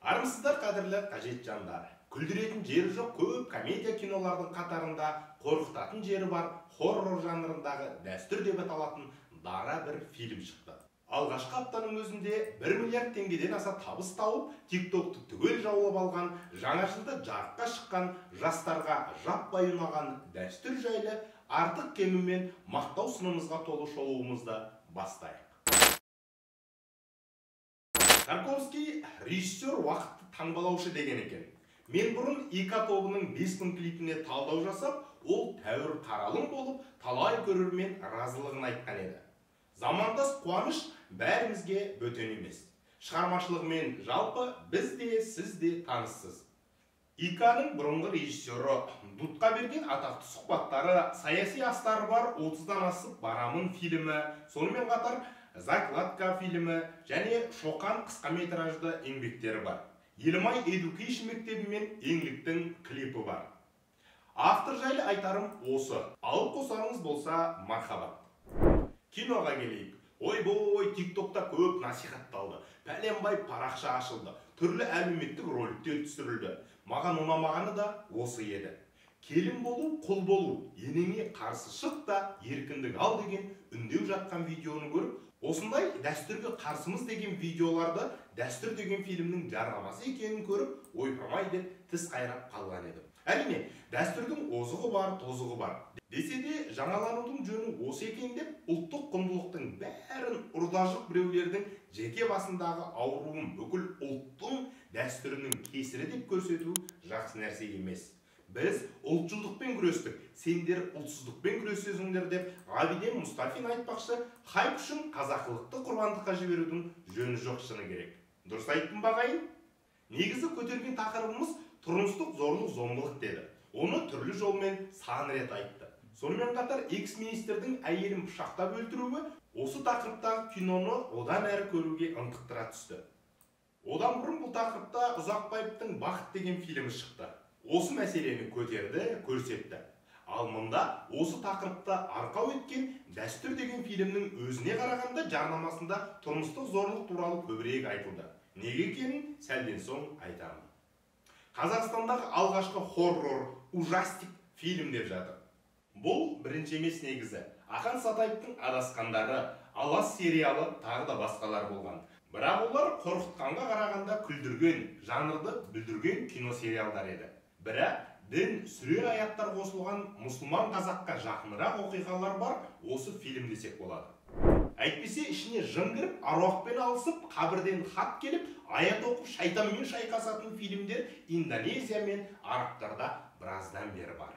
Армысыздар қадірлі қажет жандар. Күлдіретін жері жоқ көп комедия кинолардың қатарында қорқытатын жері бар хоррор жанрындағы дәстүр деп аталатын дара бір фильм шықты. Алғашқы аптаның өзінде 1 миллиард теңгеден аса табыс тауып, TikTok'ты түгел жаулап алған, жаңа жылда жарыққа шыққан, жастарға жаппай ұнаған дәстүр жайлы артық кемімен мақтау сынымызға толы шолуымызды бастайық. Тарковский режиссер уақытты таңбалаушы деген екен. Мен бұрын ИК тобының 5 күн клипіне талдау жасап, ол тәуір қаралым болып, талай көрермен разылығын айтқан еді. Замандас қуаныш бәрімізге бөтен емес. Шығармашылығымен жалпы біз де, сіз де таныссыз. ИК-ның бұрынғы режиссері, Дудқа берген атақты сұхбаттары, саяси астары бар 30-дан асып барамын фильмі, сонымен қатар Закладка фильмі және Шоқан қысқаметражды еңбектері бар. Елімай Education мектебі мен еңліктің клипі бар. Автор жайлы айтарым осы. Алып қосарыңыз болса мархабат. Киноға келейік. Ой-бой, TikTok'та көп насихатталды. Пәленбай парақша ашылды. Түрлі әлеуметтік роликтер түсірілді. Маған ұнамағаны да осы еді. Келін болу, құл болу, енеңе қарсы шық та еркіндік ал деген үндеу жатқан видеоны көріп, осындай дәстүрге қарсымыз деген видеоларды дәстүр деген фильмнің жарнамасы екенін көріп, ойпырмай деп тіс қайрап қалған едім. Әрине, дәстүрдің озығы бар, тозығы бар. Десе де жаңаланудың жөні осы екен деп, ұлттық құндылықтың бәрін ұрдажық біреулердің жеке басындағы ауруын бүкіл ұлттың дәстүрінің кесірі деп көрсету жақсы нәрсе емес. Біз ұлтшылдықпен күрестік, сендер ұлтсыздықпен күресесіңдер деп Ғабиден Мұстафин айтпақшы, хайп үшін қазақылықты құрбандыққа жіберудің жөні жоқ шыны керек. Дұрыс айттым бағайын? Негізі көтерген тақырыбымыз тұрмыстық зорлық зомбылық деді. Оны түрлі жолмен сан рет айтты. Сонымен қатар экс-министрдің әйелін пышақтап өлтіруі осы тақырыптағы киноны одан әрі көруге ынтықтыра түсті. Одан бұрын бұл тақырыпта Ұзақбаевтың Бақыт деген фильмі шықты. Осы мәселені көтерді, көрсетті. Ал мұнда осы тақырыпта арқау еткен дәстүр деген фильмнің өзіне қарағанда жарнамасында тұрмыстық зорлық туралы көбірек айтылды. Неге екенін сәлден соң айтамын. Қазақстандағы алғашқы хоррор, ужастик фильм деп жатыр. Бұл бірінші емес негізі. Ақан Сатаевтың Адасқандары, Алас сериалы тағы да басқалар болған. Бірақ олар қорқытқанға қарағанда күлдірген, жанрды бүлдірген кино сериалдар еді. Бірақ дін, сүре аяттар қосылған мұсылман қазаққа жақынырақ оқиғалар бар осы фильм десек болады. Әйтпесе ішіне жын кіріп, аруақпен алысып, қабірден хат келіп, аят оқып, шайтанмен шайқасатын фильмдер Индонезия мен Арабтарда біраздан бері бар.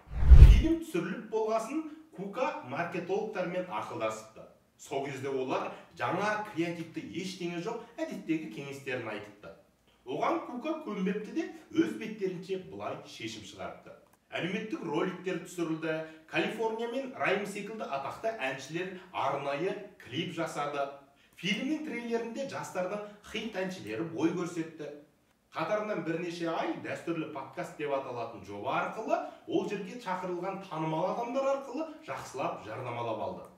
Фильм түсіріліп болғасын Кука маркетологтармен ақылдасыпты. Сол кезде олар жаңа креативті ештеңе жоқ әдеттегі кеңестерін айтыпты. Оған Кука көнбепті де өз беттерінше бұлай шешім шығарыпты. Әлеуметтік роликтер түсірілді, Калифорния мен Райм секілді атақты әншілер арнайы клип жасады. Фильмнің трейлерінде жастардың хит әншілері бой көрсетті. Қатарынан бірнеше ай дәстүрлі подкаст деп аталатын жоба арқылы, ол жерге шақырылған танымал адамдар арқылы жақсылап жарнамалап алды.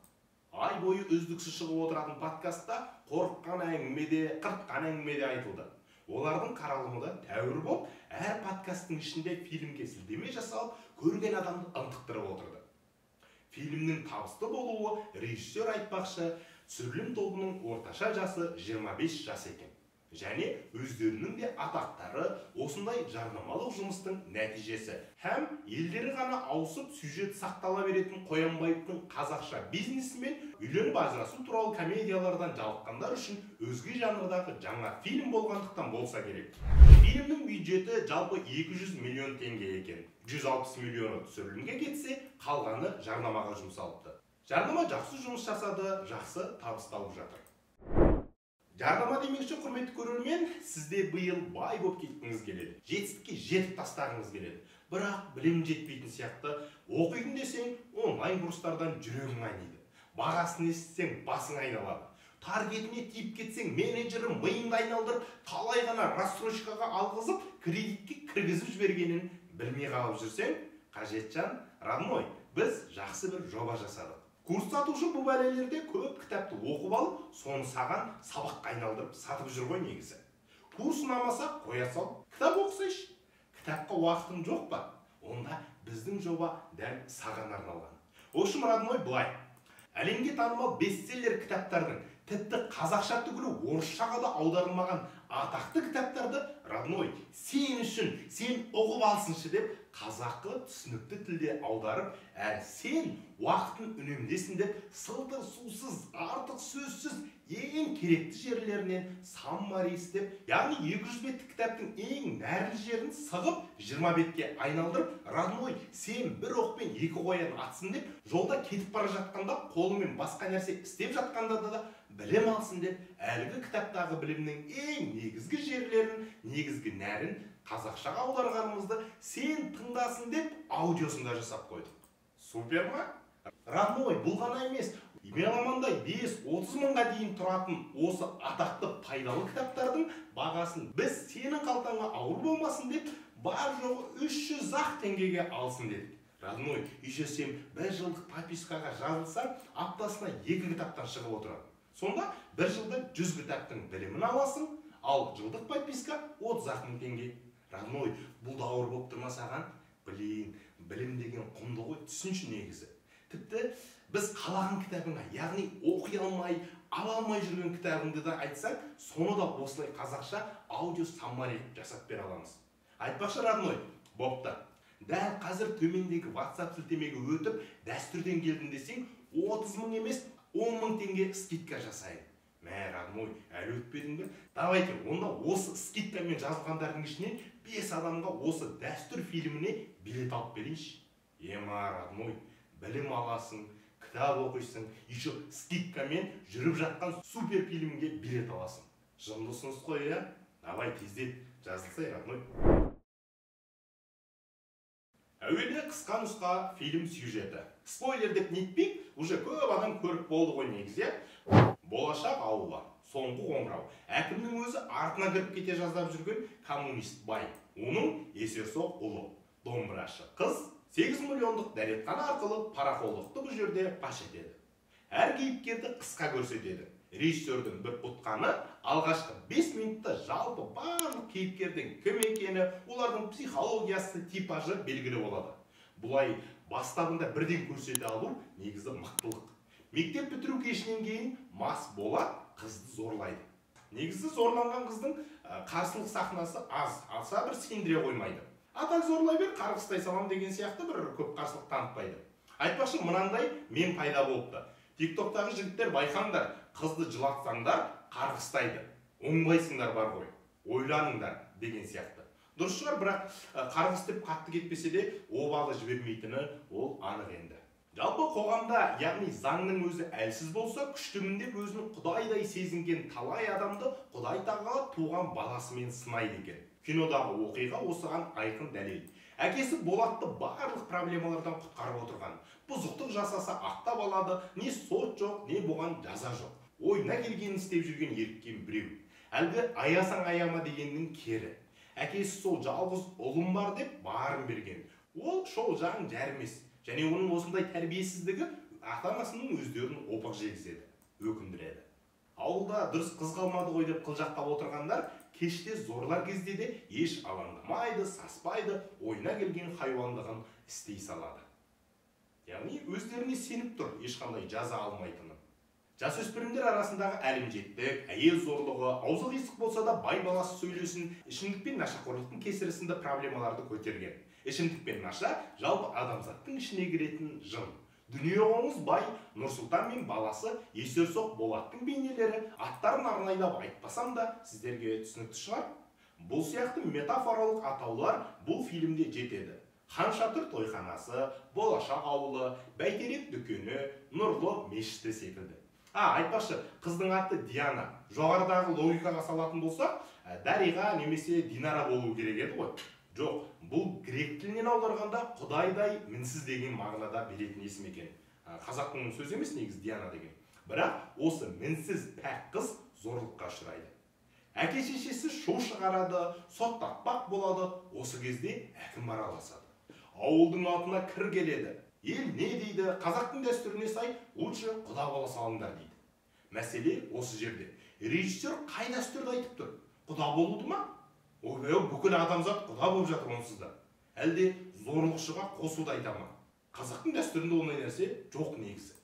Ай бойы үздіксіз шығып отыратын подкастта қорыққан әңгімеде, қыртқан әңгімеде айтылды. Олардың қаралымы да тәуір болып, әр подкасттың ішінде фильмге сілтеме жасалып, көрген адамды ынтықтырып отырды. Фильмнің табысты болуы режиссер айтпақшы, түсірілім тобының орташа жасы 25 жас екен. Және өздерінің де атақтары осындай жарнамалық жұмыстың нәтижесі. Һәм елдері ғана ауысып сюжет сақтала беретін Қоянбаевтың қазақша бизнесімен үйленіп ажырасу туралы комедиялардан жалыққандар үшін өзге жанрдағы жаңа фильм болғандықтан болса керек. Фильмнің бюджеті жалпы 200 миллион теңге екен. 160 миллионы түсірілімге кетсе, қалғаны жарнамаға жұмсалыпты. Жарнама жақсы жұмыс жасады, жақсы табыс тауып жатыр. Жарнама демекші құрметті көрермен, сізде биыл бай болып кеткіңіз келеді. Жетістікке жетіп тастағыңыз келеді. Бірақ білім жетпейтін сияқты, оқиын десең, онлайн курстардан жүрегің айниды. Бағасын естісең, басың айналады. Таргетіне тиіп кетсең, менеджері миыңды айналдырып, талай ғана рассрочкаға алғызып, кредитке кіргізіп жібергенін білмей қалып жүрсең, қажетжан, родной, біз жақсы бір жоба жасадық. Курс сатушы бұл бәлелерде көп кітапты оқып алып, соны саған сабаққа айналдырып сатып жүр ғой негізі. тур сынамаса қоя сал, кітап оқысайшы. Кітапқа уақытың жоқ па? Онда біздің жоба дәл саған арналған. Общем, родной, былай. Әлемге танымал бестселлер кітаптардың, тіпті қазақша түгілі орысшаға да аударылмаған атақты кітаптарды, родной, сен үшін, сен оқып алсыншы деп қазақы түсінікті тілде аударып, сен уақытын үнемдесін деп сылдыр сусыз, артық сөзсіз, ең керекті жерлерінен саммари істеп, яғни 200 беттік кітаптың ең нәрлі жерін сығып 20 бетке айналдырып, родной, сен бір оқпен екі қоян атсын деп, жолда кетіп бара жатқанда, қолымен басқа нәрсе істеп жатқанда да білім алсын деп, әлгі кітаптағы білімнің ең негізгі жерлерін, негізгі нәрін қазақшаға аударғанымызды сен тыңдасын деп аудиосында жасап қойдық. Супер ма? Родной, бұл ғана емес, меломандай 5-30 мыңға дейін тұратын осы атақты пайдалы кітаптардың бағасын біз сенің қалтаңа ауыр болмасын деп, бар жоғы 300-ақ теңгеге алсын дедік. Родной, үйше сен 1 жылдық подпискаға жазылсаң, аптасына 2 кітаптан шығып отырады. Сонда 1 жылда 100 кітаптың білімін аласың, ал жылдық подписка 30-ақ мың теңге. Родной, бұл да ауыр болып тұрмасаған, білім деген құнды ғой, түсінші негізі. Тіпті біз қалаған кітабыңа, яғни оқи алмай, ала алмай жүрген кітабыңды да айтсаң, соны да осылай қазақша аудио саммари жасап бере аламыз. Айтпақшы, родной, бопты. Дәл қазір төмендегі WhatsApp сілтемеге өтіп, дәстүрден келдім десең, 30 мың емес, 10 мың теңге скидка жасайын. Мә, родной, әлі өтпедің бе? Давайте, онда осы скидкамен жазылғандардың ішінен 5 адамға осы дәстүр фильміне билет алып берейінші. Ема, родной, білім аласың, кітап оқисың, еще скидкамен жүріп жатқан супер фильмге билет аласың. Жынды ұсыныс қой, я? Давай, тездет, жазылсай, родной. Әуелі қысқа нұсқа фильм сюжеті. Спойлер деп нетпейік, уже көп адам көріп болды ғой негізі. Болашақ ауылы, соңғы қоңырау. Әкімнің өзі артына кіріп кете жаздап жүрген коммунист бай. Оның есерсоқ ұлы, домбырашы қыз 8 миллиондық дәретхана арқылы парақорлықты бұл жерде паш етеді. Әр кейіпкерді қысқа көрсетеді. Режиссердің бір ұтқаны алғашқы 5 минутта жалпы барлық кейіпкердің кім екені, олардың психологиясы, типажы белгілі болады. Бұлай бастабында бірден көрсете алу негізі мықтылық. Мектеп бітіру кешінен кейін мас Болат қызды зорлайды. Негізі зорланған қыздың қарсылық сахнасы аз, алса бір сендіре қоймайды. Атак зорлай бер, қарғыстай салам деген сияқты бір көп қарсылық танытпайды. Айтпақшы, мынандай мен пайда болыпты. Тиктоктағы жігіттер байқаңдар, қызды жылатсаңдар, қарғыстайды. Оңбайсыңдар бар ғой, ойланыңдар деген сияқты. Дұрыс шығар, бірақ қарғыс деп қатты кетпесе де, обалы жібермейтіні ол анық енді. Жалпы қоғамда, яғни заңның өзі әлсіз болса, күштімін деп өзінің құдайдай сезінген талай адамды Құдай тағала туған баласымен сынайды екен. Кинодағы оқиға осыған айқын дәлел. Әкесі Болатты барлық проблемалардан құтқарып отырған. Бұзықтық жасаса ақтап алады, не сот жоқ, не бұған жаза жоқ. Ойына келгенін істеп жүрген еріккен біреу. Әлгі аясаң аяма дегеннің кері. Әкесі сол жалғыз ұлым бар деп барын берген. Ол шол жағын жармес. Және оның осындай тәрбиесіздігі ата-анасының өздерін опық жегізеді, өкіндіреді. Ауылда дұрыс қыз қалмады ғой деп қылжақтап отырғандар, кеште зорлар кезде де еш алаңдамайды, саспайды, ойына келген хайуандығын істей салады. Яғни өздеріне сеніп тұр, ешқандай жаза алмайтыны. Жасөспірімдер арасындағы әлімжеттік, әйел зорлығы, аузы қисық болса да бай баласы сөйлесін, ішімдік пен нашақорлықтың кесірісінде проблемаларды көтерген. Ішімдік пен наша жалпы адамзаттың ішіне кіретін жын. Дүние қоңыз бай, Нұрсұлтан мен баласы есерсоқ Болаттың бейнелері аттарын арнайлап айтпасам да сіздерге түсінікті шығар. Бұл сияқты метафоралық атаулар бұл фильмде жетеді. Хан Шатыр тойханасы, Болашақ ауылы, Бәйтерек дүкені, Нұрлы мешіті секілді. Айтпақшы, қыздың аты Диана. Жоғарыдағы логикаға салатын болса, Дариға немесе Динара болу керек еді ғой. Жоқ, бұл грек тілінен аударғанда құдайдай мінсіз деген мағынада беретін есім екен. Қазақтың сөзі емес негізі Диана деген. Бірақ осы мінсіз пәк қыз зорлыққа ұшырайды. Әке-шешесі шу шығарады, соттатпақ болады, осы кезде әкім араласады. Ауылдың атына кір келеді. Ел не дейді, қазақтың дәстүріне сай, лучше құда бола салыңдар дейді. Мәселе осы жерде. Режиссер қай дәстүрді айтып тұр? құда болуды ма? Ойбай, бүкіл адамзат құда болып жатыр онсыз да. Әлде зорлықшыға қосуды айта ма? Қазақтың дәстүрінде ондай нәрсе жоқ негізі.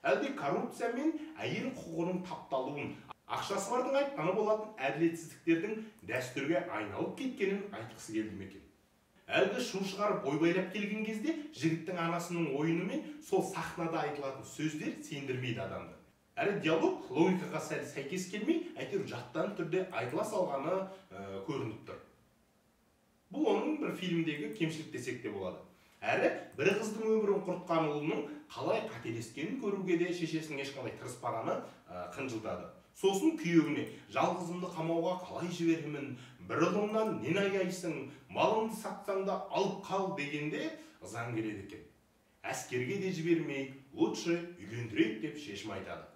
Әлде коррупция мен әйел құқығының тапталуын, ақшасы бардың айтқаны болатын әділетсіздіктердің дәстүрге айналып кеткенін айтқысы келді ме екен? Әлгі шу шығарып ойбайлап келген кезде жігіттің анасының ойыны мен сол сахнада айтылатын сөздер сендірмейді адамды. Әрі диалог логикаға сәл сәйкес келмей, әйтеуір жаттан түрде айтыла салғаны көрініп тұр. Бұл оның бір фильмдегі кемшілік десек те болады. Әрі бір қыздың өмірін құртқан ұлының қалай қателескенін көруге де шешесінің ешқандай тырыспағаны қынжылтады. Сосын күйеуіне жалғызымды қамауға қалай жіберемін, бір ұлымнан нені аяйсың, малыңды сатсаң да алып қал дегенде ызаң келеді екен. Әскерге де жібермейік, лучше үйлендірейік деп шешім айтады.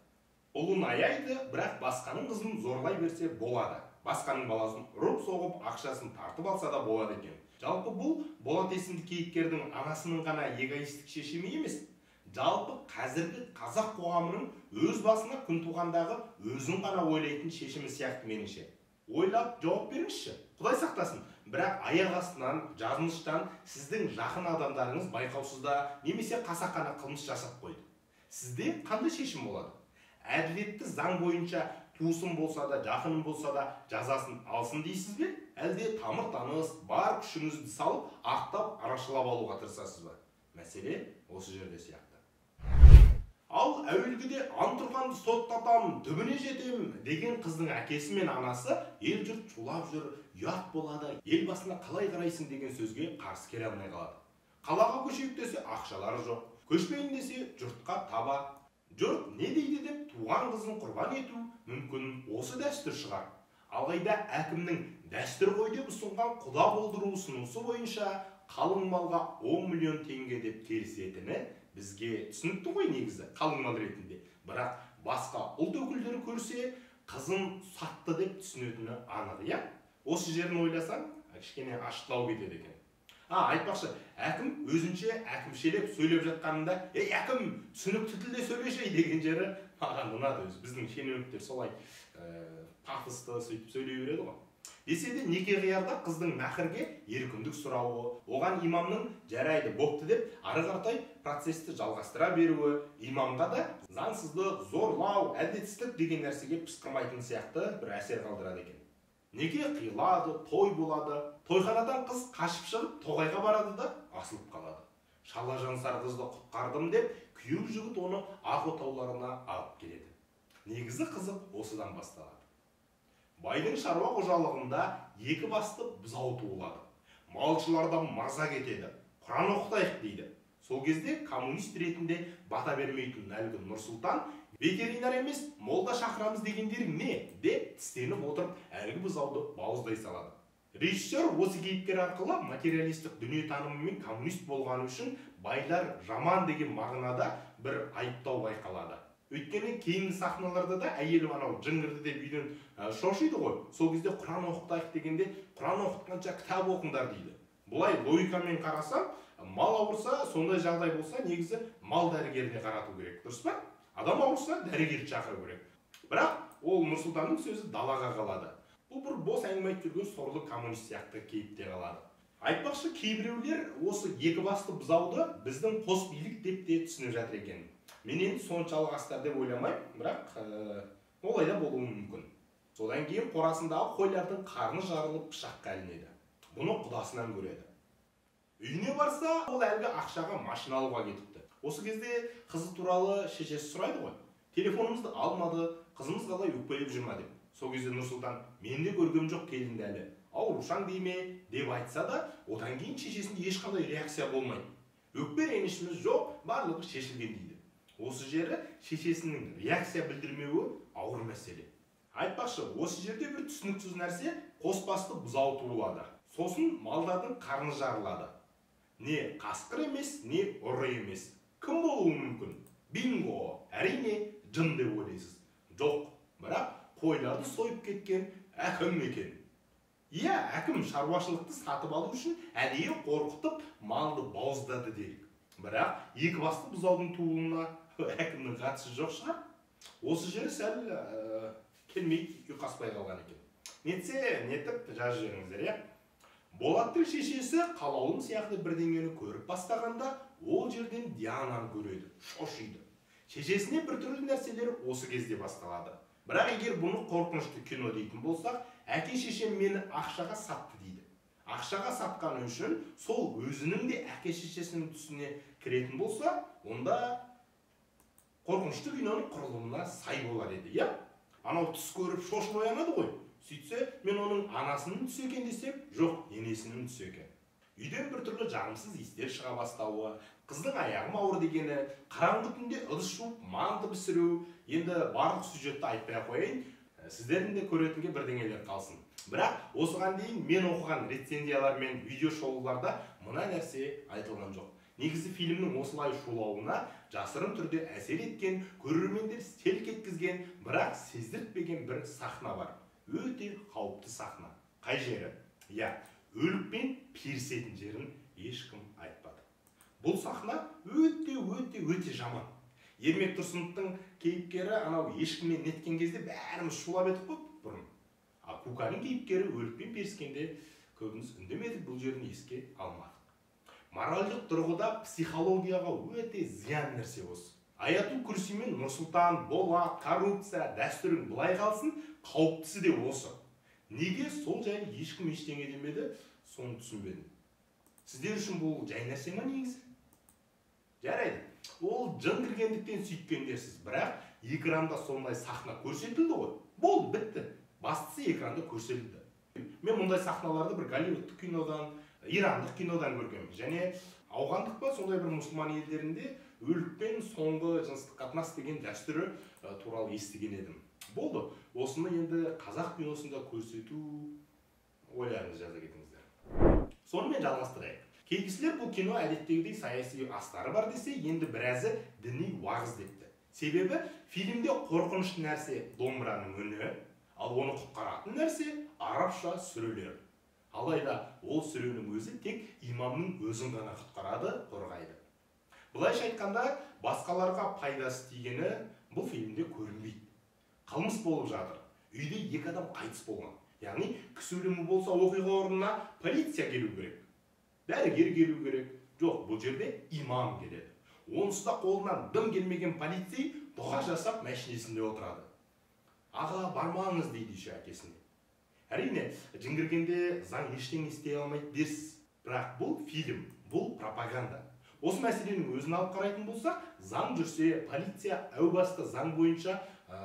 Ұлын аяйды, бірақ басқаның қызын зорлай берсе болады. Басқаның баласын ұрып соғып, ақшасын тартып алса да болады екен. Жалпы бұл Болат есімді кейіпкердің анасының ғана эгоистік шешімі емес. Жалпы қазіргі қазақ қоғамының өз басына күн туғандағы өзін ғана ойлайтын шешімі сияқты меніңше. Ойлап жауап беріңізші. Құдай сақтасын. Бірақ аяқ астынан, жазмыштан сіздің жақын адамдарыңыз байқаусызда немесе қасақана қылмыс жасап қойды. Сізде қандай шешім болады? Әділетті заң бойынша туысым болса да, жақыным болса да жазасын алсын дейсіз бе? Әлде тамыр-таныс, бар күшіңізді салып, ақтап, арашылап алуға тырысасыз ба? Мәселе осы жерде сияқты. Ал әуелгіде антұрғанды соттатам, түбіне жетем деген қыздың әкесі мен анасы ел жұрт шулап жүр, ұят болады, ел басына қалай қарайсың деген сөзге қарсы келе алмай қалады. Қалаға көшейік десе ақшалары жоқ, көшпейін десе жұртқа таба. Жұрт не дейді деп туған қызын құрбан ету мүмкін осы дәстүр шығар. Алайда әкімнің дәстүр ғой деп ұсынған құда болдыру ұсынысы бойынша қалың малға 10 миллион теңге деп келісетіні бізге түсінікті ғой негізі қалың мал ретінде. Бірақ басқа ұлт өкілдері көрсе қызын сатты деп түсінетіні анық, иә? Осы жерін ойласаң, кішкене ашықтау кетеді екен. Айтпақшы, әкім өзінше әкімшелеп сөйлеп жатқанында, «Ей әкім, түсінікті тілде сөйлешей» деген жері маған ұнады. Біздің шенеуніктер солай пафосты сөйтіп сөйлей береді ғой. Десе де неке қиярда қыздың мәһірге еркіндік сұрауы, оған имамның жарайды бопты деп ары қаратай процесті жалғастыра беруі, имамға да заңсыздық, зорлау, әділетсіздік деген нәрсеге пысқырмайтын сияқты бір әсер қалдырады екен. Неке қиылады, той болады, тойханадан қыз қашып шығып тоғайға барады да асылып қалады. Шалажансар қызды құтқардым деп күйеу жігіт оны ақ отауларына алып келеді. Негізі қызық осыдан басталады. Байдың шаруа қожалығында екі басты бұзау туылады. Малшылардан маза кетеді, Құран оқытайық дейді. Сол кезде коммунист ретінде бата бермейтін әлгі Нұрсұлтан ветеринар емес, молда шақырамыз дегендер не деп тістеніп отырып әлгі бұзауды бауыздай салады. Режиссер осы кейіпкер арқылы материалистік дүниетанымы мен коммунист болғаны үшін байлар жаман деген мағынада бір айыптау байқалады. Өйткені кейінгі сахналарда да әйелі анау жыңғырды деп үйден шошиды ғой. Сол кезде Құран оқытайық дегенде Құран оқытқанша кітап оқыңдар дейді. Бұлай логикамен қарасам, мал ауырса, сондай жағдай болса, негізі мал дәрігеріне қарату керек, дұрыс па? Адам ауырса, дәрігерді шақыру керек. Бірақ ол Нұрсұлтанның сөзі далаға қалады. Бұл бір бос әңгіме айтып жүрген сорлы коммунист сияқты кейіпте қалады. Айтпақшы, кейбіреулер осы екі басты бұзауды біздің қос билік деп те түсініп жатыр екен. Мен енді соншалық астар деп ойламаймын, бірақ олай да болуы мүмкін. Содан кейін қорасындағы қойлардың қарны жарылып пышаққа ілінеді. Бұны құдасынан көреді. Үйіне барса, ол әлгі ақшаға машина алуға кетіпті. Осы кезде қызы туралы шешесі сұрайды ғой. Телефонымызды алмады, қызымыз қалай өкпелеп жүр ма деп. Сол кезде Нұрсұлтан, мен де көргем жоқ келінді әлі. Аурушаң дей ме деп айтса да, одан кейін шешесінде ешқандай реакция болмайды. Өкпе ренішіміз жоқ, барлығы шешілген дейді. Осы жері шешесінің реакция білдірмеуі ауыр мәселе. Айтпақшы, осы жерде бір түсініксіз нәрсе қос басты бұзау туылады. Сосын малдардың қарны жарылады. Не қасқыр емес, не ұры емес. Кім болуы мүмкін? Бинго! Әрине, жын деп ойлайсыз. Жоқ, бірақ қойларды сойып кеткен әкім екен. Иә, әкім шаруашылықты сатып алу үшін әдейі қорқытып малды бауыздады делік. Бірақ екі басты бұзаудың туылуына әкімнің қатысы жоқ шығар. Осы жері сәл келмей ұйқаспай қалған екен. нетіп жазып жіберіңіздер, иә. Болаттың шешесі қалаулым сияқты бірдеңені көріп бастағанда, ол жерден Диананы көреді, шошиды. Шешесіне біртүрлі нәрселер осы кезде басталады. Бірақ егер бұны қорқынышты кино дейтін болсақ, әке шешем мені ақшаға сатты дейді. Ақшаға сатқаны үшін сол өзінің де әке шешесінің түсіне кіретін болса, онда қорқынышты киноның құрылымына сай болар еді, иә? Анау түс көріп шошып оянады ғой. Сөйтсе, мен оның анасының түсі екен десем, жоқ, енесінің түсі екен. Үйден біртүрлі жағымсыз иістер шыға бастауы, қыздың аяғым ауыр дегені, қараңғы түнде ыдыс жуып, манты пісіру, енді барлық сюжетті айтпай қояйын, сіздердің де көретінге бірдеңелер қалсын. Бірақ осыған дейін мен оқыған рецензиялар мен видео шоуларда мына нәрсе айтылған жоқ. Негізі фильмнің осылай шулауына жасырын түрде әсер еткен, көрермендер селк еткізген, бірақ сездіртпеген бір сахна бар. Өте қауіпті сахна. Қай жері? Я, өлікпен перісетін жерін ешкім айтпады. Бұл сахна өте жаман. Ермек Тұрсыновтың кейіпкері анау ешкіммен неткен кезде бәріміз шулап едік қой бұрын. Ал Куканың кейіпкері өлікпен періскенде көбіміз үндемедік, бұл жерін еске алмадық. Моральдық тұрғыда психологияға өте зиян нәрсе осы. Аятул Курси мен Нұрсұлтан, Болат, коррупция, дәстүрің былай қалсын, қауіптісі де осы. Неге сол жайлы ешкім ештеңе демеді, соны түсінбедім. Сіздер үшін бұл жай нәрсе ме негізі? Жарайды, ол жын кіргендіктен сүйткендерсіз, бірақ экранда сондай сахна көрсетілді ғой. Болды, бітті. Бастысы экранда көрсетілді. Мен мұндай сахналарды бір голливудтық кинодан, ирандық кинодан көргенмін. Және ауғандық па, сондай бір мұсылман елдерінде өлікпен соңғы жыныстық қатынас деген дәстүрі туралы естіген едім. Болды, осыны енді қазақ киносында көрсету ойларыңыз жаза кетіңіздер. Сонымен жалғастырайық. Кей кісілер бұл кино әдеттегідей саяси астары бар десе, енді біразы діни уағыз депті. Себебі фильмде қорқынышты нәрсе домбыраның үні, ал оны құтқаратын нәрсе арабша сүрелер. Алайда ол сүренің өзі тек имамның өзін ғана құтқарады, қорғайды. Бұлайша айтқанда, басқаларға пайдасы тигені бұл фильмде көрінбейді. Қылмыс болып жатыр. Үйде 2 адам қайтыс болған. Яғни кісі өлімі болса оқиға орнына полиция келу керек. Дәрігер келу керек. Жоқ, бұл жерде имам келеді. Онысы да қолынан дым келмеген полицей дұға жасап мәшинесінде отырады. Аға, бармаңыз дейді әкесіне. Әрине, жын кіргенде заң ештеңе істей алмайды дерсіз. Бірақ бұл фильм, бұл пропаганда. Осы мәселенің өзін алып қарайтын болсақ, заң жүрсе, полиция әу баста заң бойынша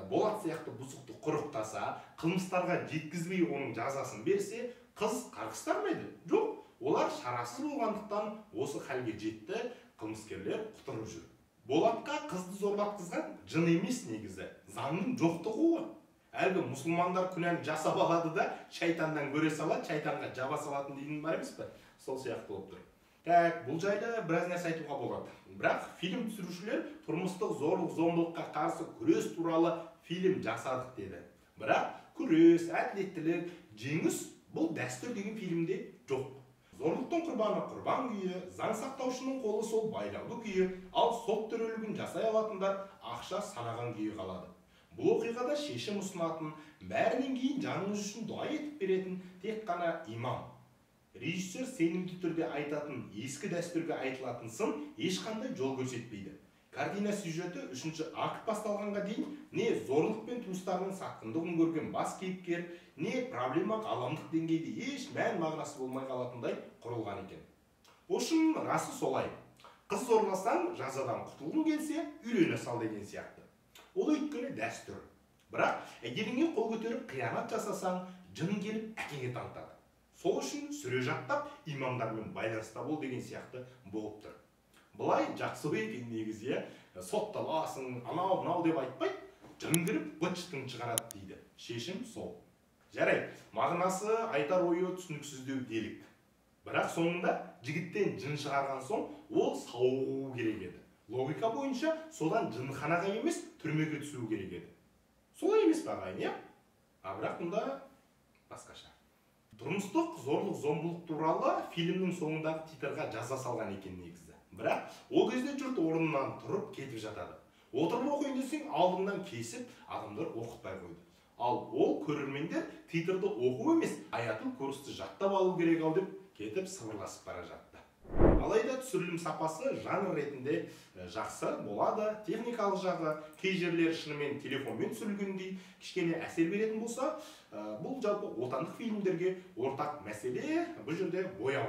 Болат сияқты бұзықты құрықтаса, қылмыстарға жеткізбей оның жазасын берсе, қыз қарғыстармайды. Жоқ, олар шарасыз болғандықтан осы халге жетті, қылмыскерлер құтырып жүр. Болатқа қызды зорлатқызған жын емес негізі, заңның жоқтығы ғой. Әлгі мұсылмандар күнәні жасап алады да, шайтандан көре салады, шайтанға жаба салатын дейін бар емес пе? Сол сияқты болып тұр. Так, бұл жайлы біраз нәрсе айтуға болады. Бірақ фильм түсірушілер тұрмыстық зорлық-зомбылыққа қарсы күрес туралы фильм жасадық деді. Бірақ күрес, әділеттілік, жеңіс бұл дәстүр деген фильмде жоқ. Зорлықтың құрбаны құрбан күйі, заң сақтаушының қолы сол байлаулы күйі, ал сот төрелігін жасай алатындар ақша санаған күйі қалады. Бұл оқиғада шешім ұсынатын, бәрінен кейін жаныңыз үшін дұға етіп беретін тек қана имам. Режиссер сенімді түрде айтатын, ескі дәстүрге айтылатын сын ешқандай жол көрсетпейді. Картина сюжеті 3-ші акт басталғанға дейін не зорлық пен туыстарының сатқындығын көрген бас кейіпкер, не проблема ғаламдық деңгейде еш мән мағынасы болмай қалатындай құрылған екен.Ошын расы солай. Қыз зорласаң, жазадан құтылғың келсе, үйлене сал деген сияқты. Ол өйткені дәстүр. Бірақ әйеліңе қол көтеріп қиянат жасасаң, жын келіп әкеңе танытады. Сол үшін сүре жаттап, имамдармен байланыста бол деген сияқты болып тұр. Бұлай жақсы ой екен негізі, сотталасың, анау деп айтпайды, жын кіріп быт-шытын шығарады дейді. Шешім сол. Жарайды, мағынасы айтар ойы түсініксіздеу делік. Бірақ соңында жігіттен жын шығарған соң, ол сауығу керек еді. Логика бойынша содан жынханаға емес, түрмеге түсу керек еді. Солай емес бағайын, иә? Бірақ мұнда басқаша. Тұрмыстық зорлық-зомбылық туралы фильмнің соңындағы титрға жаза салған екен негізі. Бірақ ол кезде жұрт орнынан тұрып кетіп жатады. Отырып оқиын десең, алдыңнан кесіп, адамдар оқытпай қойды. Ал ол көрермендер титрді оқу емес, аятыл курсты жаттап алу керек ау деп кетіп сыбырласып бара жатты. Алайда түсірілім сапасы жанр ретінде жақсы болады, техникалық жағы кей жерлері шынымен телефонмен түсірілгендей кішкене әсер беретін болса, бұл жалпы отандық фильмдерге ортақ мәселе. Бұл жерде бояу.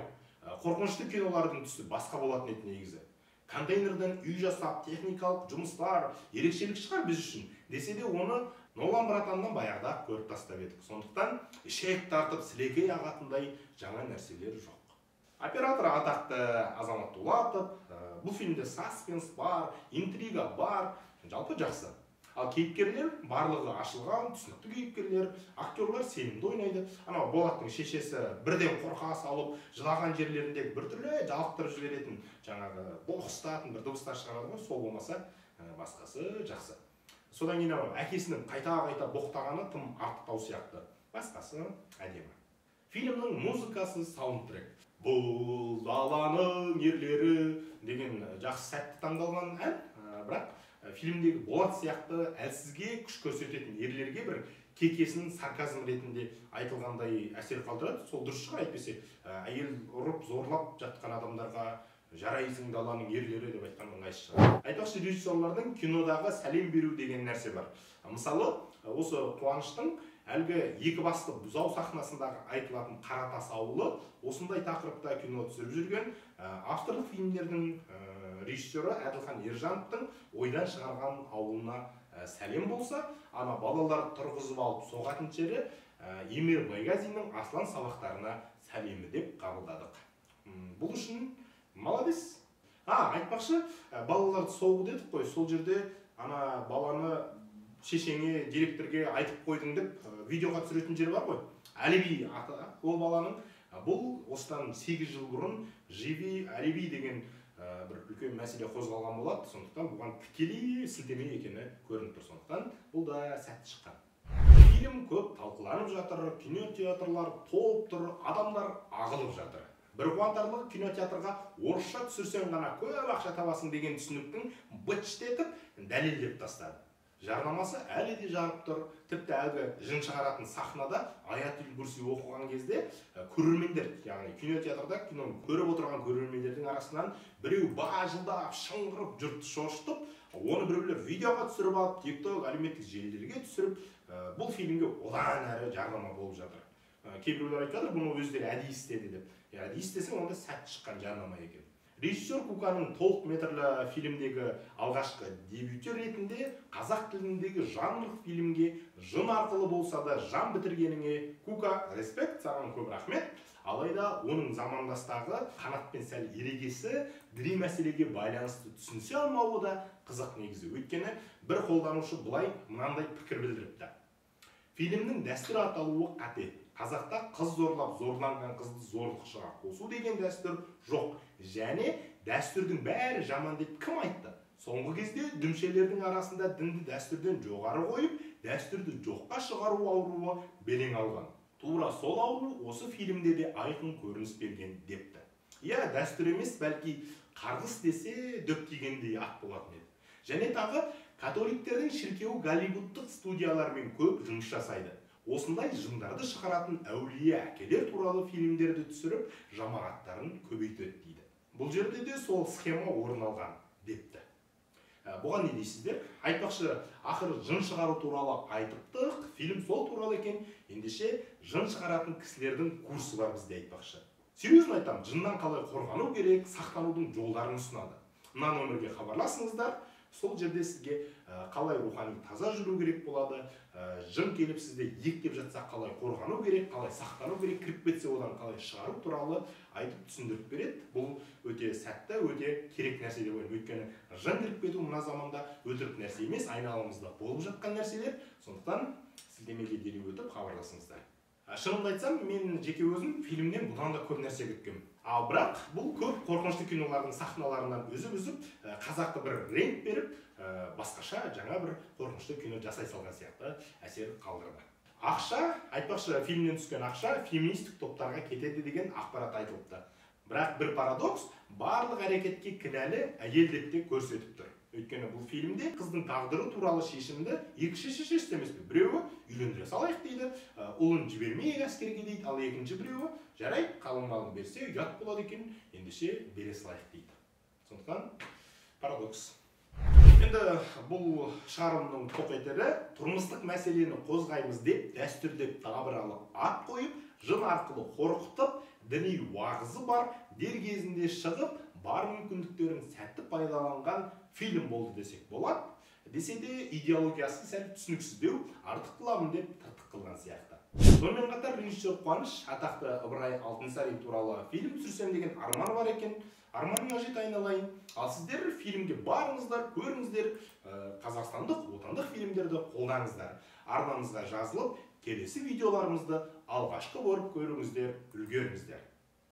Қорқынышты кинолардың түсі басқа болатын еді негізі. Контейнерден үй жасап, техникалық жұмыстар ерекшелік шығар біз үшін. Десе де оны Нолан братаннан баяғыда көріп тастап едік. Сондықтан ішек тартып сілекей ағатындай жаңа нәрселер жоқ. Оператор атақты Азамат Дулатов. Бұл фильмде саспенс бар, интрига бар, жалпы жақсы. Ал кейіпкерлер барлығы ашылған, түсінікті кейіпкерлер, актерлар сенімді ойнайды. Ана Болаттың шешесі бірден қорқа салып, жылаған жерлеріндегі біртүрлі жалықтырып жіберетін, жаңағы боқыстатын бір дыбыстар шығарады ғой, сол болмаса басқасы жақсы. Содан кейін әкесінің қайта-қайта боқтағаны тым артықтау сияқты. Басқасы әдемі. Фильмнің музыкасы саундтрек. Бұл даланың ерлері деген жақсы сәтті таңдалған ән, бірақ фильмдегі Болат сияқты әлсізге күш көрсететін ерлерге бір кекесінің сарказм ретінде айтылғандай әсер қалдырады. Сол дұрыс шығар, әйтпесе әйел ұрып зорлап жатқан адамдарға жарайсың даланың ерлері деп айтқан ыңғайсыз шығар. Айтпақшы, режиссерлардың кинодағы сәлем беру деген нәрсе бар. Мысалы, осы Қуаныштың әлгі екі басты бұзау сахнасындағы айтылатын Қаратас ауылы осындай тақырыпта кино түсіріп жүрген авторлық фильмдердің режиссері Әділхан Ержановтың ойдан шығарған ауылына сәлем болса, ана балалар тұрғызып алып соғатын жері Емир Байғазиннің Аслан сабақтарына сәлемі деп қабылдадық. Бұл үшін молодец. Айтпақшы, балаларды соғу дедік қой, сол жерде ана баланы шешеңе, директорге айтып қойдың деп видеоға түсіретін жер бар ғой. Әлиби аты ол баланың. Бұл осыдан 8 жыл бұрын Живи Әлиби деген бір үлкен мәселе қозғалған болады. Сондықтан бұған тікелей сілтеме екені көрініп тұр. Сондықтан бұл да сәтті шыққан. Фильм көп талқыланып жатыр, кинотеатрлар толып тұр, адамдар ағылып жатыр. Бір қуантарлығы, кинотеатрға орысша түсірсең ғана көп ақша табасың деген түсініктің быт-шытетіп дәлелдеп тастады. Жарнамасы әлі де жарып тұр. Тіпті әлгі жын шығаратын сахнада аятул курси оқыған кезде көрермендер, яғни кинотеатрда киноны көріп отырған көрермендердің арасынан біреу бажылдап, шыңғырып, жұртты шошытып, оны біреулер видеоға түсіріп алып, TikTok, әлеуметтік желілерге түсіріп, бұл фильмге одан әрі жарнама болып жатыр. Кейбіреулер айтып жатыр, бұны өздері әдейі істеді деп. Әдейі істесең, онда сәтті шыққан жарнама екен. Режиссер Куканың толық метрлі фильмдегі алғашқы дебюті ретінде қазақ тіліндегі жанрлық фильмге жын арқылы болса да жан бітіргеніңе Кука, респект, саған көп рахмет. Алайда оның замандастағы қанатпен сәл ерегесі діни мәселеге байланысты түсінсе алмауы да қызық негізі. Өйткені бір қолданушы бұлай мынандай пікір білдіріпті. Фильмнің дәстүр аталуы қате. Қазақта қыз зорлап зорланған қызды зорлықшыға қосу деген дәстүр жоқ. Және дәстүрдің бәрі жаман деп кім айтты? Соңғы кезде дүмшелердің арасында дінді дәстүрден жоғары қойып, дәстүрді жоққа шығару ауруы белең алған. Тура сол ауру осы фильмде де айқын көрініс берген депті. Дәстүр емес, бәлки қарғыс десе дөп тигендей ат болатын еді. Және тағы католиктердің шіркеуі голливудтық студиялармен көп жұмыс жасайды. Осындай жындарды шығаратын әулие әкелер туралы фильмдерді түсіріп, жамағаттарын көбейтеді дейді. Бұл жерде де сол схема орын алған депті. Бұған не дейсіздер? Айтпақшы, ақыр жын шығару туралы айтыптық, фильм сол туралы екен. Ендеше жын шығаратын кісілердің курсы бар бізде айтпақшы. Серьезно айтам, жыннан қалай қорғану керек, сақтанудың жолдарын ұсынады. Мына нөмірге хабарласыңыздар. Сол жерде сізге қалай рухани таза жүру керек болады, жын келіп сізде ектеп жатса қалай қорғану керек, қалай сақтану керек, кіріп кетсе одан қалай шығару туралы айтып түсіндіріп береді. Бұл өте сәтті, өте керек нәрсе деп ойлаймын. Өйткені жын кіріп кету мына заманда өтірік нәрсе емес, айналамызда болып жатқан нәрселер. Сондықтан сілтемеге дереу өтіп хабарласыңыздар. Шынымды айтсам, мен жеке өзім фильмнен бұдан да көп нәрсе күткем. Ал бірақ бұл көп қорқынышты кинолардың сахналарынан үзіп қазақты бір реңк беріп, басқаша жаңа бір қорқынышты кино жасай салған сияқты әсер қалдырды. Ақша, айтпақшы, фильмнен түскен ақша феминистік топтарға кетеді деген ақпарат айтылыпты. Бірақ бір парадокс, барлық әрекетке кінәлі әйел деп те көрсетіп тұр. Өйткені бұл фильмде қыздың тағдыры туралы шешімді екі шешесі емес пе? Біреуі үйлендіре салайық дейді, ұлын жібермейік әскерге дейді, ал екінші біреуі жарайды, қалың малын берсе ұят болады екен, ендеше бере салайық дейді. Сондықтан парадокс. Енді бұл шығарылымның тоқетері тұрмыстық мәселені қозғаймыз деп, дәстүр деп табыралы ат қойып, жын арқылы қорқытып, діни уағызы бар, дер кезінде шығып, бар мүмкіндіктерін сәтті пайдаланған фильм болды десек болады. Десе де идеологиясы сәл түсініксіздеу, артықлығын деп тыртық қылған сияқты. Сонымен қатар режиссер Қуаныш атақты Ыбырай Алтынсарин туралы фильм түсірсем деген арманы бар екен. Арманыңа жет айналайын. Ал сіздер фильмге барыңыздар, көріңіздер, қазақстандық, отандық фильмдерді қолдаңыздар. Арнамызға жазылып, келесі видеоларымызды алғашқы көріп көріңіздер, үлгеріңіздер.